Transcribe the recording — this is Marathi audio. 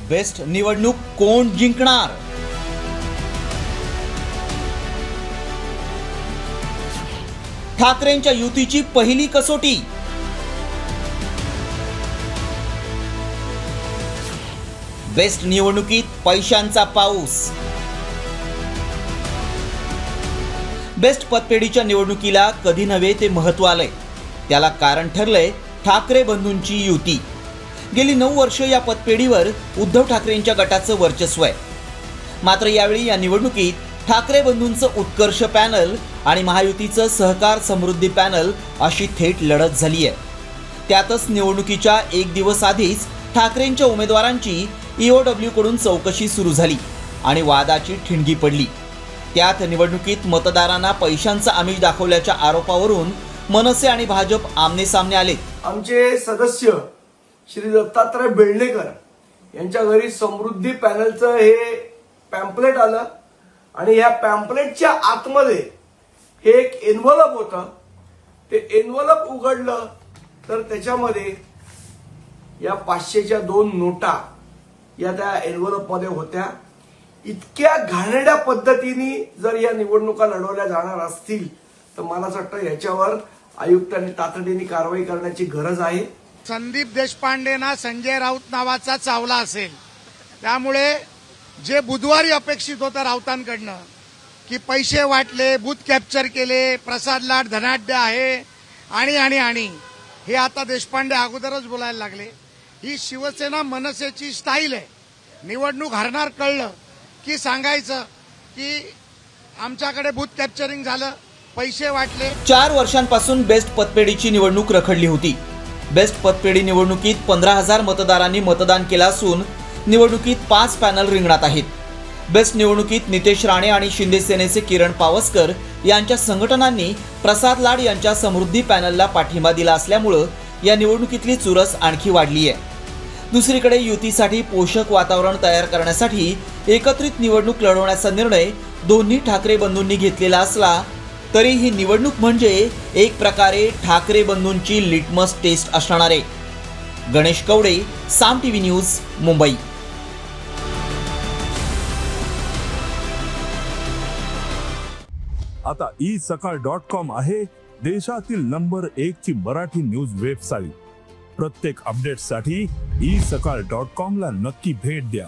बेस्ट निवडणूक कोण जिंकणार? ठाकरेंच्या युतीची पहिली कसोटी. बेस्ट निवडणुकीत पैशांचा पाऊस. बेस्ट पतपेढीच्या निवडणुकीला कधी नव्हे ते महत्त्व आलंय. त्याला कारण ठरलंय ठाकरे बंधूंची युती. गेली 9 वर्ष या पतपेढीवर उद्धव ठाकरेंच्या गटाचं वर्चस्व आहे. मात्र यावेळी या निवडणुकीत ठाकरे बंधूंचं उत्कर्ष पॅनल आणि महायुतीचं सहकार समृद्धी पॅनल अशी थेट लढत झाली आहे. त्यातच निवडणुकीच्या एक दिवस आधीच ठाकरेंच्या उमेदवारांची EOW कडून चौकशी सुरू झाली आणि वादाची ठिणगी पडली. त्यात निवडणुकीत मतदारांना पैशांचा आमिष दाखवल्याच्या आरोपावरून मनसे आणि भाजप आमनेसामने आले. आमचे सदस्य श्री दत्तात्रय बेळणेकर यांच्या घरी समृद्धी पॅनलचं हे पॅम्पलेट आलं आणि या पॅम्पलेटच्या आतमध्ये हे एक एन्व्हलप होतं. ते एन्व्हलप उघडलं तर त्याच्यामध्ये या 500च्या 2 नोटा या त्या एन्व्हलपमध्ये होत्या. इतक्या घाणेरड्या पद्धतीने जर या निवडणुका लढवल्या जाणार असतील तर मला असं वाटतं याच्यावर आयुक्तांनी तातडीने कारवाई करण्याची गरज आहे. संदीप देशपांडेंना संजय राऊत नावाचा चावला असेल. त्यामुळे जे बुधवारी अपेक्षित होतं राऊतांकडनं की पैसे वाटले, बूथ कॅप्चर केले, प्रसाद लाड धनाढ्य आहे आणि आणि आणि हे आता देशपांडे अगोदरच बोलायला लागले. ही शिवसेना मनसेची स्टाईल आहे. निवडणूक हरणार कळलं की सांगायचं की आमच्याकडे बूथ कॅप्चरिंग झालं, पैसे वाटले. 4 वर्षांपासून बेस्ट पतपेढीची निवडणूक रखडली होती. बेस्ट पतपेढी निवडणुकीत 15,000 मतदारांनी मतदान केलं असून निवडणुकीत 5 पॅनल रिंगणात आहेत. बेस्ट निवडणुकीत नितेश राणे आणि शिंदे सेनेचे किरण पावसकर यांच्या संघटनांनी प्रसाद लाड यांच्या समृद्धी पॅनलला पाठिंबा दिला असल्यामुळे या निवडणुकीतली चुरस आणखी वाढली आहे. दुसरीकडे युतीसाठी पोषक वातावरण तयार करण्यासाठी एकत्रित निवडणूक लढवण्याचा निर्णय दोन्ही ठाकरे बंधूंनी घेतलेला असला तरी ही निवडणूक म्हणजे एक प्रकारे ठाकरे बंधूंची लिटमस टेस्ट असणार आहे. गणेश कवडे, साम टीव्ही न्यूज, मुंबई. आता isakal.com आहे देशातील नंबर 1 ची मराठी न्यूज वेबसाईट. प्रत्येक अपडेटसाठी isakal.com ला नक्की भेट द्या.